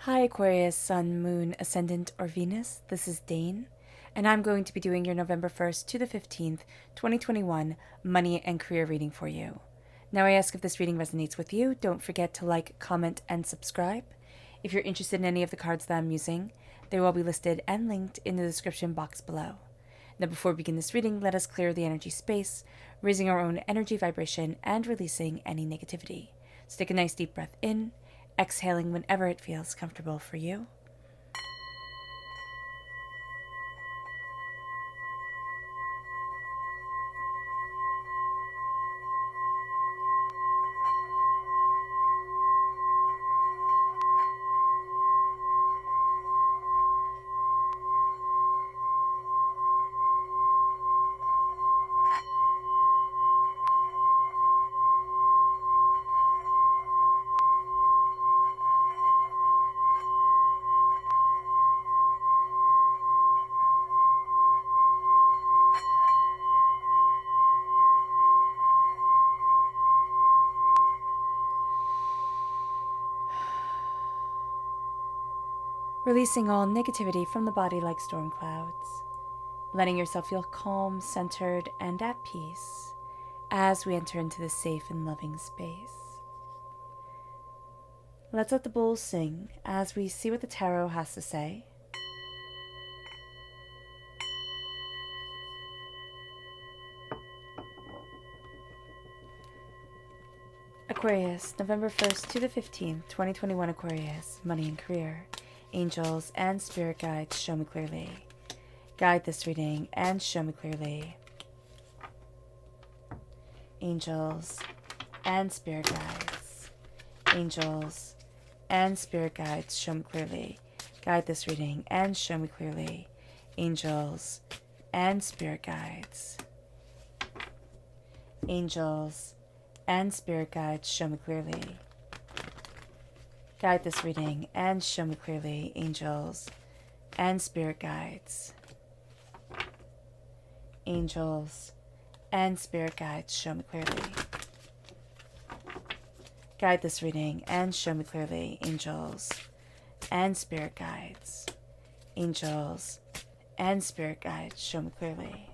Hi Aquarius, Sun, Moon, Ascendant, or Venus. This is Dane, and I'm going to be doing your November 1st to the 15th, 2021 money and career reading for you. Now, I ask if this reading resonates with you, don't forget to like, comment, and subscribe. If you're interested in any of the cards that I'm using, they will be listed and linked in the description box below. Now, before we begin this reading, let us clear the energy space, raising our own energy vibration and releasing any negativity. So take a nice deep breath in, exhaling whenever it feels comfortable for you. Releasing all negativity from the body like storm clouds, letting yourself feel calm, centered, and at peace as we enter into this safe and loving space. Let's let the bowls sing as we see what the tarot has to say. Aquarius, November 1st to the 15th, 2021 Aquarius, money and career. Angels and spirit guides, show me clearly. Guide this reading and show me clearly. Angels and spirit guides. Angels and spirit guides, show me clearly. Guide this reading and show me clearly. Angels and spirit guides. Angels and spirit guides, show me clearly. Guide this reading and show me clearly, angels and spirit guides. Angels and spirit guides, show me clearly. Guide this reading and show me clearly, angels and spirit guides. Angels and spirit guides, show me clearly.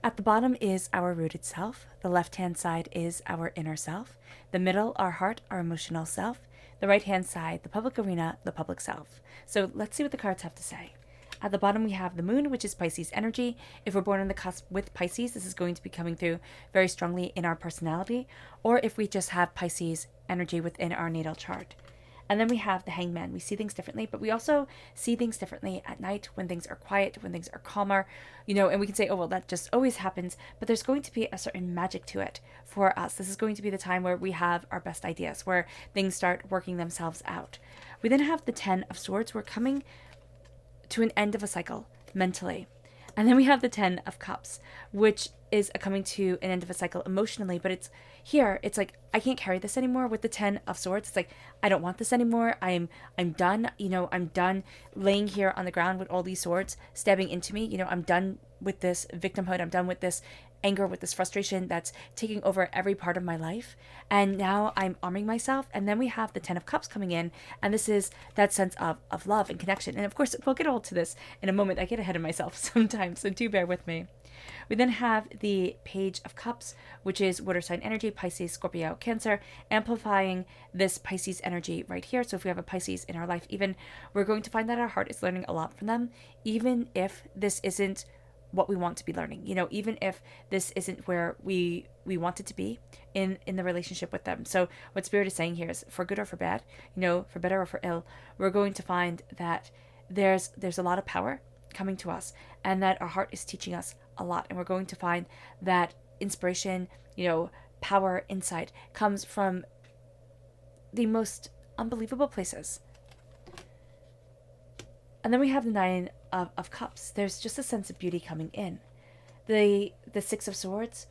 At the bottom is our rooted self. The left-hand side is our inner self. The middle, our heart, our emotional self. The right-hand side, the public arena, the public self. So let's see what the cards have to say. At the bottom, we have the moon, which is Pisces energy. If we're born on the cusp with Pisces, this is going to be coming through very strongly in our personality, or if we just have Pisces energy within our natal chart. And then we have the hangman. We see things differently, but we also see things differently at night when things are quiet, when things are calmer, and we can say, oh, well, that just always happens. But there's going to be a certain magic to it for us. This is going to be the time where we have our best ideas, where things start working themselves out. We then have the 10 of Swords. We're coming to an end of a cycle mentally. And then we have the 10 of Cups, which is coming to an end of a cycle emotionally, but it's like, I can't carry this anymore. With the 10 of Swords, it's like, I don't want this anymore. I'm done. I'm done laying here on the ground with all these swords stabbing into me. I'm done with this victimhood. I'm done with this anger, with this frustration that's taking over every part of my life. And now I'm arming myself. And then we have the 10 of Cups coming in. And this is that sense of love and connection. And of course, we'll get all to this in a moment. I get ahead of myself sometimes, so do bear with me. We then have the Page of Cups, which is water sign energy, Pisces, Scorpio, Cancer, amplifying this Pisces energy right here. So if we have a Pisces in our life, even we're going to find that our heart is learning a lot from them, even if this isn't what we want to be learning, even if this isn't where we want it to be in the relationship with them. So what Spirit is saying here is, for good or for bad, for better or for ill, we're going to find that there's a lot of power coming to us, and that our heart is teaching us a lot. And we're going to find that inspiration, power, insight comes from the most unbelievable places. And then we have the 9 of Cups. There's just a sense of beauty coming in. The 6 of Swords,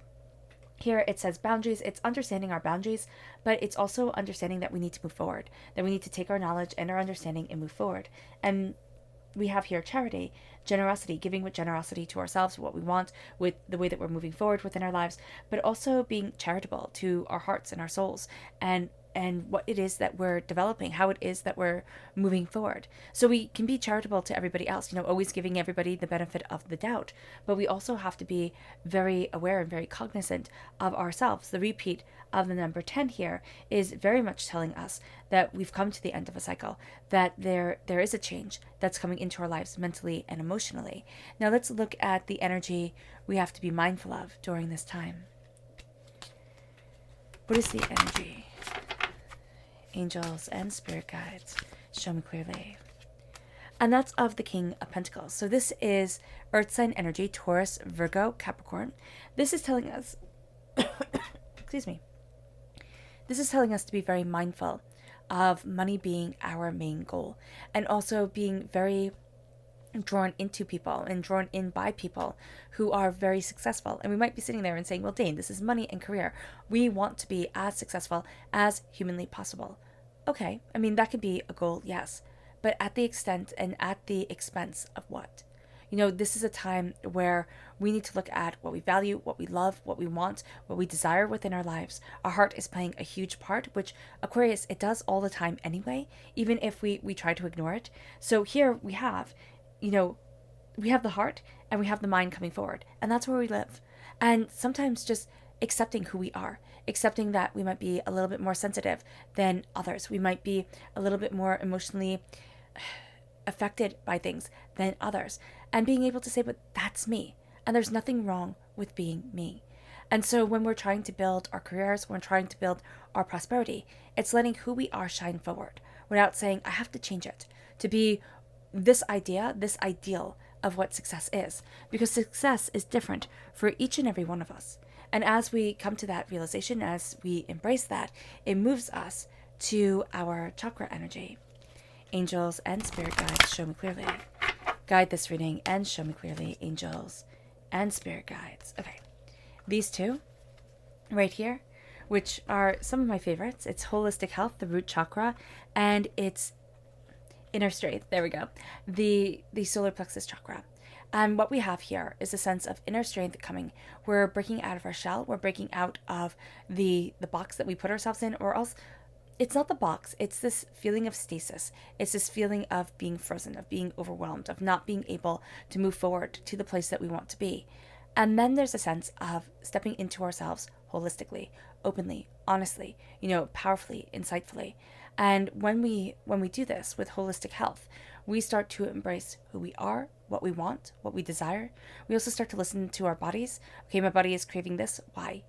here it says boundaries. It's understanding our boundaries, but it's also understanding that we need to move forward, that we need to take our knowledge and our understanding and move forward. And we have here charity, generosity, giving with generosity to ourselves, what we want, with the way that we're moving forward within our lives, but also being charitable to our hearts and our souls, and what it is that we're developing, how it is that we're moving forward. So we can be charitable to everybody else, always giving everybody the benefit of the doubt. But we also have to be very aware and very cognizant of ourselves. The repeat of the number 10 here is very much telling us that we've come to the end of a cycle, that there is a change that's coming into our lives mentally and emotionally. Now let's look at the energy we have to be mindful of during this time. What is the energy? Angels and spirit guides, show me clearly. And that's of the King of Pentacles. So this is Earth sign energy, Taurus, Virgo, Capricorn. This is telling us, excuse me, this is telling us to be very mindful of money being our main goal, and also being very drawn into people and drawn in by people who are very successful. And we might be sitting there and saying, well, Dane, this is money and career. We want to be as successful as humanly possible. Okay, I mean, that could be a goal, yes. But at the extent and at the expense of what? This is a time where we need to look at what we value, what we love, what we want, what we desire within our lives. Our heart is playing a huge part, which Aquarius, it does all the time anyway, even if we try to ignore it. So here we have we have the heart and we have the mind coming forward, and that's where we live. And sometimes just accepting who we are, accepting that we might be a little bit more sensitive than others. We might be a little bit more emotionally affected by things than others, and being able to say, but that's me. And there's nothing wrong with being me. And so when we're trying to build our careers, when we're trying to build our prosperity, it's letting who we are shine forward without saying, I have to change it to be this idea, this ideal of what success is, because success is different for each and every one of us. And as we come to that realization, as we embrace that, it moves us to our chakra energy. Angels and spirit guides, show me clearly. Guide this reading and show me clearly, angels and spirit guides. Okay, these two right here, which are some of my favorites. It's holistic health, the root chakra, and it's inner strength. There we go. The solar plexus chakra. And what we have here is a sense of inner strength coming. We're breaking out of our shell. We're breaking out of the box that we put ourselves in, or else it's not the box. It's this feeling of stasis. It's this feeling of being frozen, of being overwhelmed, of not being able to move forward to the place that we want to be. And then there's a sense of stepping into ourselves holistically, openly, honestly, powerfully, insightfully. And when we do this with holistic health, we start to embrace who we are, what we want, what we desire. We also start to listen to our bodies. Okay, my body is craving this. Why?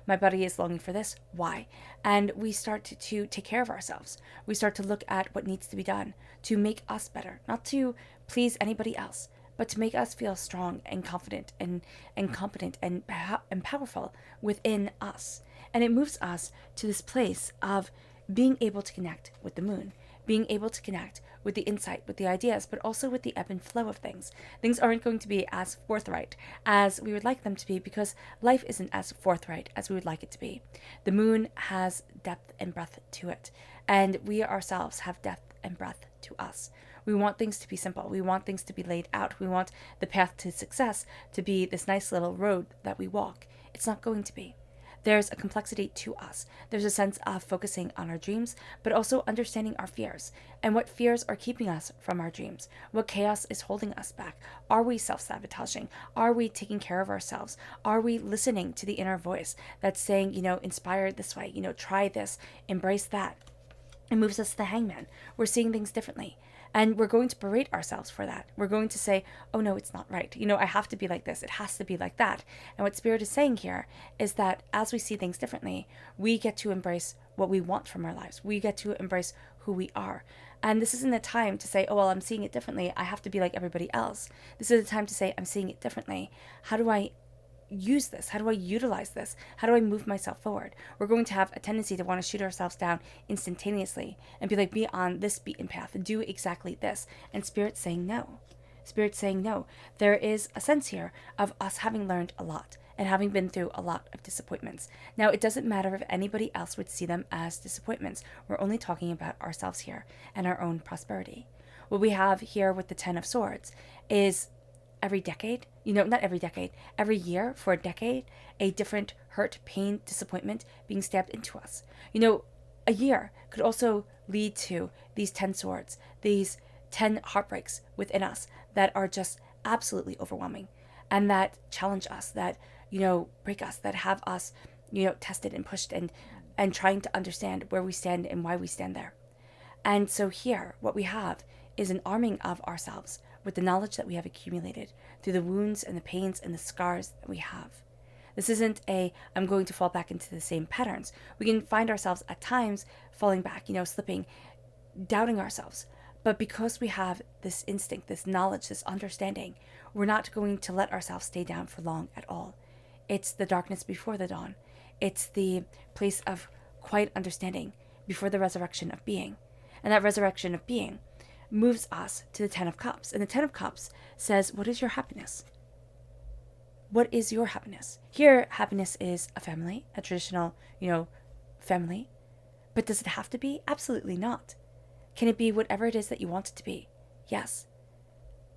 My body is longing for this. Why? And we start to take care of ourselves. We start to look at what needs to be done to make us better, not to please anybody else, but to make us feel strong and confident and competent and powerful within us. And it moves us to this place of being able to connect with the moon, being able to connect with the insight, with the ideas, but also with the ebb and flow of things. Things aren't going to be as forthright as we would like them to be, because life isn't as forthright as we would like it to be. The moon has depth and breadth to it, and we ourselves have depth and breadth to us. We want things to be simple. We want things to be laid out. We want the path to success to be this nice little road that we walk. It's not going to be. There's a complexity to us. There's a sense of focusing on our dreams, but also understanding our fears and what fears are keeping us from our dreams. What chaos is holding us back? Are we self-sabotaging? Are we taking care of ourselves? Are we listening to the inner voice that's saying, inspire this way, try this, embrace that? It moves us to the hangman. We're seeing things differently. And we're going to berate ourselves for that. We're going to say, oh no, it's not right. I have to be like this. It has to be like that. And what Spirit is saying here is that as we see things differently, we get to embrace what we want from our lives. We get to embrace who we are. And this isn't a time to say, oh, well, I'm seeing it differently. I have to be like everybody else. This is a time to say, I'm seeing it differently. How do I use this? How do I utilize this? How do I move myself forward? We're going to have a tendency to want to shoot ourselves down instantaneously and be like, be on this beaten path and do exactly this. And Spirit's saying no. Spirit's saying no. There is a sense here of us having learned a lot and having been through a lot of disappointments. Now, it doesn't matter if anybody else would see them as disappointments. We're only talking about ourselves here and our own prosperity. What we have here with the Ten of Swords is every decade, not every decade, every year for a decade, a different hurt, pain, disappointment being stabbed into us. a year could also lead to these 10 swords, these 10 heartbreaks within us that are just absolutely overwhelming and that challenge us, that, break us, that have us, tested and pushed and trying to understand where we stand and why we stand there. And so here, what we have is an arming of ourselves with the knowledge that we have accumulated through the wounds and the pains and the scars that we have. This isn't I'm going to fall back into the same patterns. We can find ourselves at times falling back, slipping, doubting ourselves. But because we have this instinct, this knowledge, this understanding, we're not going to let ourselves stay down for long at all. It's the darkness before the dawn. It's the place of quiet understanding before the resurrection of being. And that resurrection of being moves us to the Ten of Cups. And the Ten of Cups says, what is your happiness? What is your happiness? Here, happiness is a family, a traditional, family. But does it have to be? Absolutely not. Can it be whatever it is that you want it to be? Yes.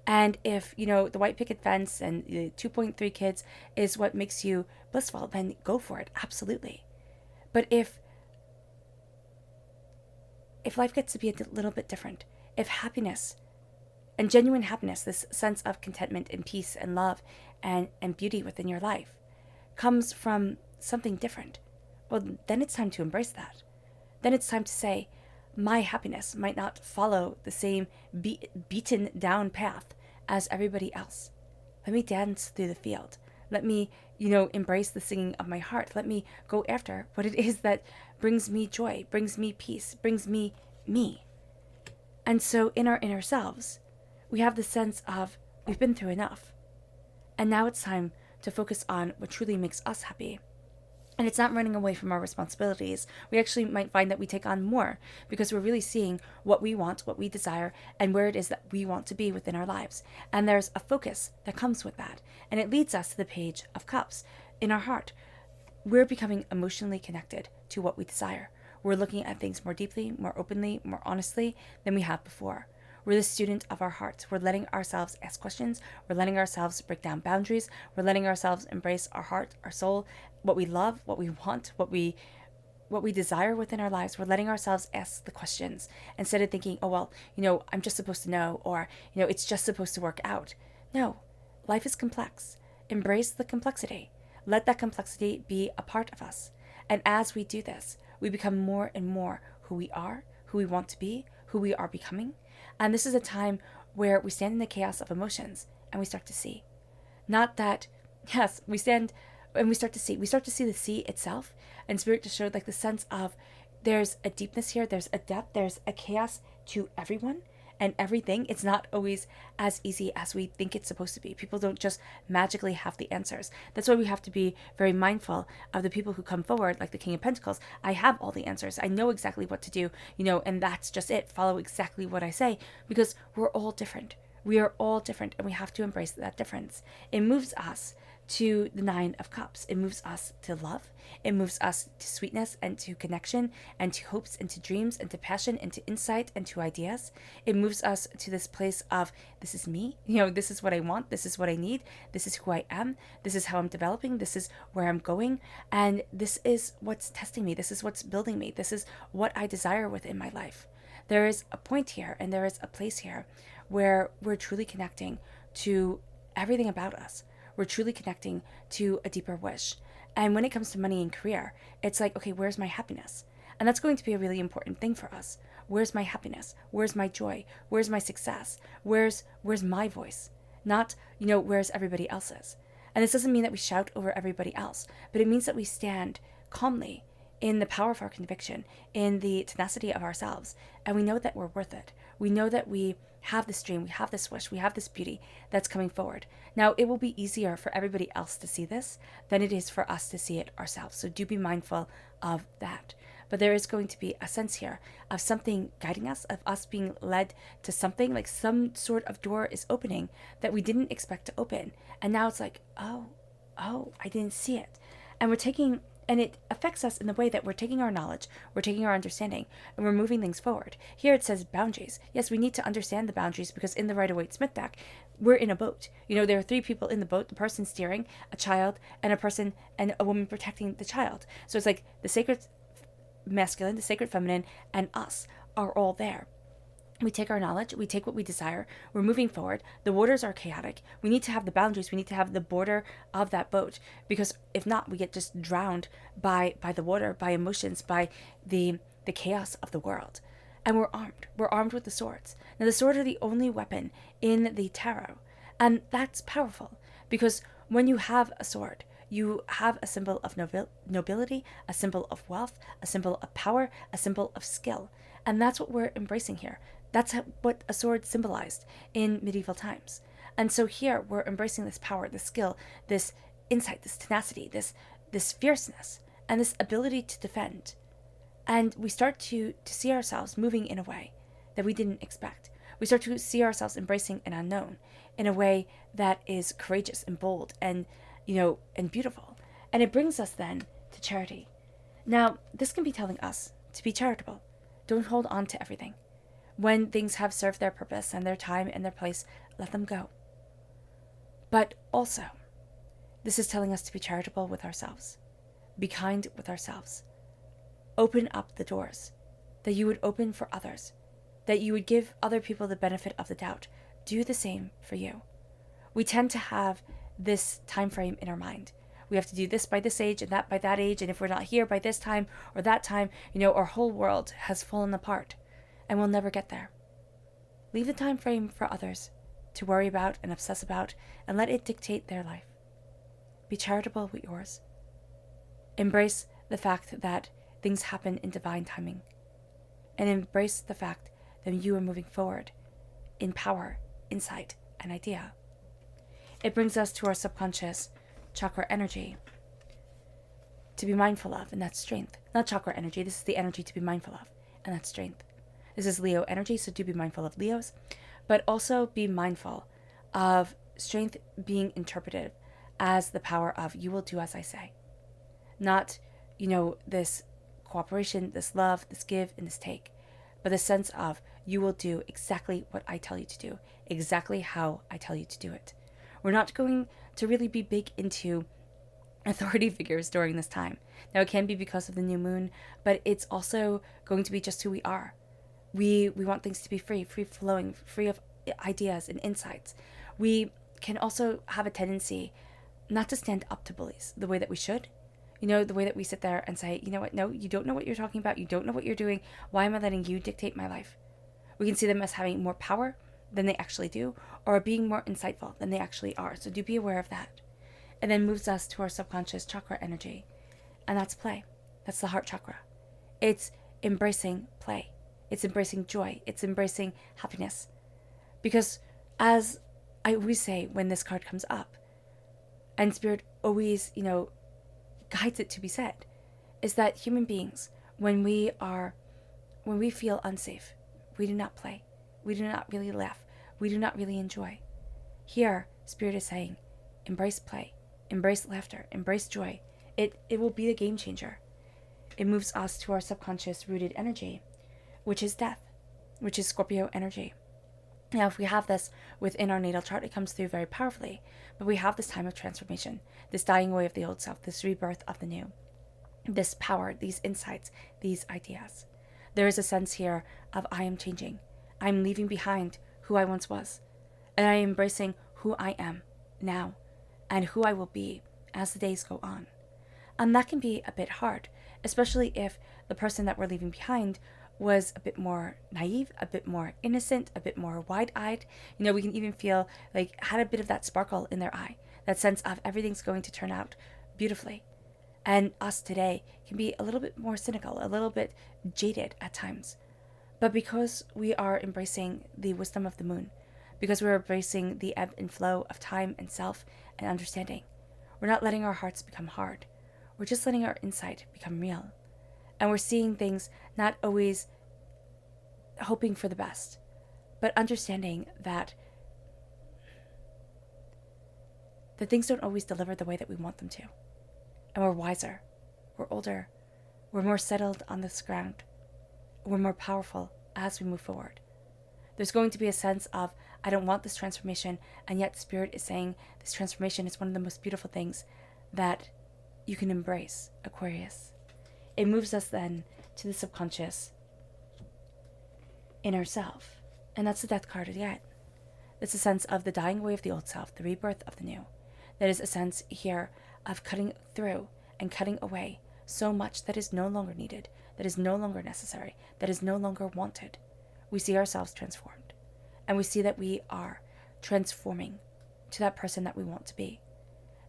And if, the white picket fence and the 2.3 kids is what makes you blissful, then go for it. Absolutely. But if life gets to be a little bit different, if happiness and genuine happiness, this sense of contentment and peace and love and beauty within your life comes from something different, well, then it's time to embrace that. Then it's time to say, my happiness might not follow the same beaten down path as everybody else. Let me dance through the field. Let me, embrace the singing of my heart. Let me go after what it is that brings me joy, brings me peace, brings me me. And so in our inner selves, we have the sense of we've been through enough. And now it's time to focus on what truly makes us happy. And it's not running away from our responsibilities. We actually might find that we take on more because we're really seeing what we want, what we desire, and where it is that we want to be within our lives. And there's a focus that comes with that. And it leads us to the Page of Cups. In our heart, we're becoming emotionally connected to what we desire. We're looking at things more deeply, more openly, more honestly than we have before. We're the student of our hearts. We're letting ourselves ask questions. We're letting ourselves break down boundaries. We're letting ourselves embrace our heart, our soul, what we love, what we want, what we desire within our lives. We're letting ourselves ask the questions instead of thinking, oh, well, I'm just supposed to know, or, it's just supposed to work out. No, life is complex. Embrace the complexity. Let that complexity be a part of us. And as we do this, we become more and more who we are, who we want to be, who we are becoming. And this is a time where we stand in the chaos of emotions and we start to see. Not that, yes, we stand and we start to see. We start to see the sea itself, and Spirit just showed like the sense of there's a deepness here, there's a depth, there's a chaos to everyone and everything. It's not always as easy as we think it's supposed to be. People don't just magically have the answers. That's why we have to be very mindful of the people who come forward, like the King of Pentacles. I have all the answers. I know exactly what to do, and that's just it. Follow exactly what I say, because we're all different. We are all different, and we have to embrace that difference. It moves us to the Nine of Cups. It moves us to love. It moves us to sweetness and to connection and to hopes and to dreams and to passion and to insight and to ideas. It moves us to this place of, this is me. This is what I want. This is what I need. This is who I am. This is how I'm developing. This is where I'm going. And this is what's testing me. This is what's building me. This is what I desire within my life. There is a point here and there is a place here where we're truly connecting to everything about us. We're truly connecting to a deeper wish. And when it comes to money and career, it's like, okay, where's my happiness? And that's going to be a really important thing for us. Where's my happiness? Where's my joy? Where's my success? Where's my voice? Not, where's everybody else's? And this doesn't mean that we shout over everybody else, but it means that we stand calmly in the power of our conviction, in the tenacity of ourselves, and we know that we're worth it. We know that we have this dream, we have this wish, we have this beauty that's coming forward. Now, it will be easier for everybody else to see this than it is for us to see it ourselves. So do be mindful of that. But there is going to be a sense here of something guiding us, of us being led to something, like some sort of door is opening that we didn't expect to open. And now it's like, oh, I didn't see it. And it affects us in the way that we're taking our knowledge, we're taking our understanding, and we're moving things forward. Here it says boundaries. Yes, we need to understand the boundaries because in the Rider-Waite Smith deck, we're in a boat. There are 3 people in the boat, the person steering, a child, and a person and a woman protecting the child. So it's like the sacred masculine, the sacred feminine, and us are all there. We take our knowledge, we take what we desire, we're moving forward. The waters are chaotic. We need to have the boundaries, we need to have the border of that boat, because if not, we get just drowned by the water, by emotions, by the chaos of the world. And we're armed. We're armed with the swords. Now, the sword are the only weapon in the tarot. And that's powerful, because when you have a sword, you have a symbol of nobility, a symbol of wealth, a symbol of power, a symbol of skill. And that's what we're embracing here. That's what a sword symbolized in medieval times. And so here we're embracing this power, this skill, this insight, this tenacity, this fierceness, and this ability to defend. And we start to see ourselves moving in a way that we didn't expect. We start to see ourselves embracing an unknown in a way that is courageous and bold and, and beautiful. And it brings us then to charity. Now, this can be telling us to be charitable. Don't hold on to everything. When things have served their purpose and their time and their place, let them go. But also, this is telling us to be charitable with ourselves. Be kind with ourselves. Open up the doors that you would open for others, that you would give other people the benefit of the doubt. Do the same for you. We tend to have this time frame in our mind. We have to do this by this age and that by that age, and if we're not here by this time or that time, our whole world has fallen apart. And we'll never get there. Leave the time frame for others to worry about and obsess about, and let it dictate their life. Be charitable with yours. Embrace the fact that things happen in divine timing. And embrace the fact that you are moving forward in power, insight, and idea. It brings us to our subconscious chakra energy to be mindful of, and that's strength. Not chakra energy, this is the energy to be mindful of, and that's strength. This is Leo energy, so do be mindful of Leos, but also be mindful of strength being interpreted as the power of you will do as I say. Not, this cooperation, this love, this give, and this take, but the sense of you will do exactly what I tell you to do, exactly how I tell you to do it. We're not going to really be big into authority figures during this time. Now, it can be because of the new moon, but it's also going to be just who we are. We want things to be free flowing, free of ideas and insights. We can also have a tendency not to stand up to bullies the way that we should. The way that we sit there and say, you know what, no, you don't know what you're talking about. You don't know what you're doing. Why am I letting you dictate my life? We can see them as having more power than they actually do, or being more insightful than they actually are. So do be aware of that. And then moves us to our subconscious chakra energy. And that's play. That's the heart chakra. It's embracing play. It's embracing joy. It's embracing happiness. Because as I always say when this card comes up, and Spirit always, guides it to be said, is that human beings, when we feel unsafe, we do not play. We do not really laugh. We do not really enjoy. Here, Spirit is saying, embrace play, embrace laughter, embrace joy. It will be the game changer. It moves us to our subconscious rooted energy, which is death, which is Scorpio energy. Now, if we have this within our natal chart, it comes through very powerfully, but we have this time of transformation, this dying away of the old self, this rebirth of the new, this power, these insights, these ideas. There is a sense here of I am changing. I'm leaving behind who I once was, and I am embracing who I am now and who I will be as the days go on. And that can be a bit hard, especially if the person that we're leaving behind was a bit more naive, a bit more innocent, a bit more wide-eyed. We can even feel like had a bit of that sparkle in their eye, that sense of everything's going to turn out beautifully. And us today can be a little bit more cynical, a little bit jaded at times. But because we are embracing the wisdom of the moon, because we're embracing the ebb and flow of time and self and understanding, we're not letting our hearts become hard. We're just letting our insight become real. And we're seeing things not always hoping for the best, but understanding that things don't always deliver the way that we want them to. And we're wiser, we're older, we're more settled on this ground, we're more powerful as we move forward. There's going to be a sense of, I don't want this transformation, and yet Spirit is saying this transformation is one of the most beautiful things that you can embrace, Aquarius. It moves us then to the subconscious inner self. And that's the death card again. It's a sense of the dying away of the old self, the rebirth of the new. That is a sense here of cutting through and cutting away so much that is no longer needed, that is no longer necessary, that is no longer wanted. We see ourselves transformed. And we see that we are transforming to that person that we want to be.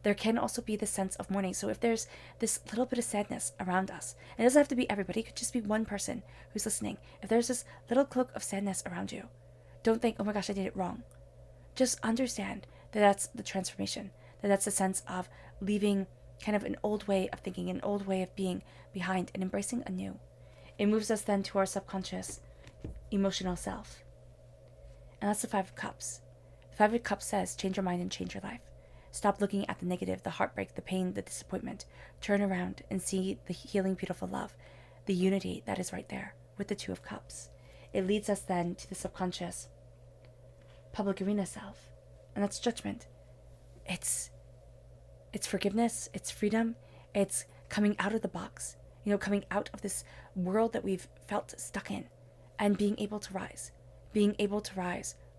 There can also be this sense of mourning. So if there's this little bit of sadness around us, and it doesn't have to be everybody, it could just be one person who's listening. If there's this little cloak of sadness around you, don't think, oh my gosh, I did it wrong. Just understand that that's the transformation, that that's a sense of leaving kind of an old way of thinking, an old way of being behind and embracing a new. It moves us then to our subconscious emotional self. And that's the Five of Cups. The Five of Cups says, change your mind and change your life. Stop looking at the negative, the heartbreak, the pain, the disappointment. Turn around and see the healing, beautiful love, the unity that is right there with the Two of Cups. It leads us then to the subconscious public arena self. And that's judgment. It's forgiveness, it's freedom, it's coming out of the box, coming out of this world that we've felt stuck in and being able to rise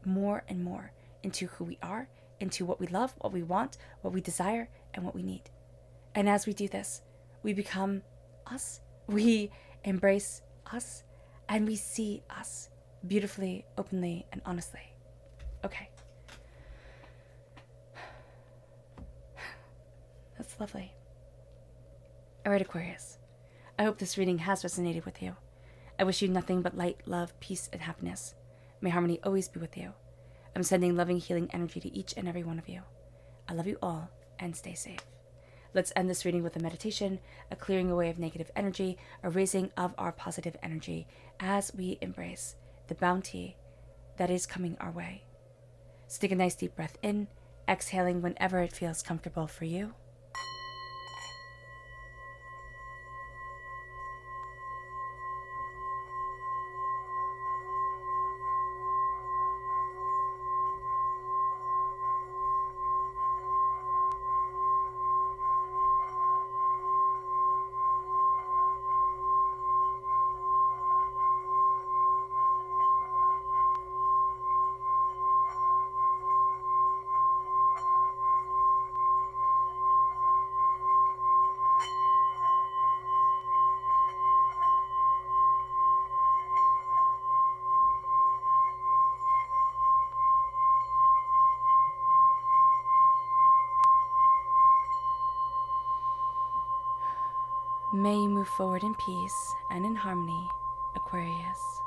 more and more into who we are, into what we love, what we want, what we desire, and what we need. And as we do this, we become us, we embrace us, and we see us beautifully, openly, and honestly. Okay. That's lovely. All right, Aquarius. I hope this reading has resonated with you. I wish you nothing but light, love, peace, and happiness. May harmony always be with you. I'm sending loving, healing energy to each and every one of you. I love you all, and stay safe. Let's end this reading with a meditation, a clearing away of negative energy, a raising of our positive energy as we embrace the bounty that is coming our way. So take a nice deep breath in, exhaling whenever it feels comfortable for you. May you move forward in peace and in harmony, Aquarius.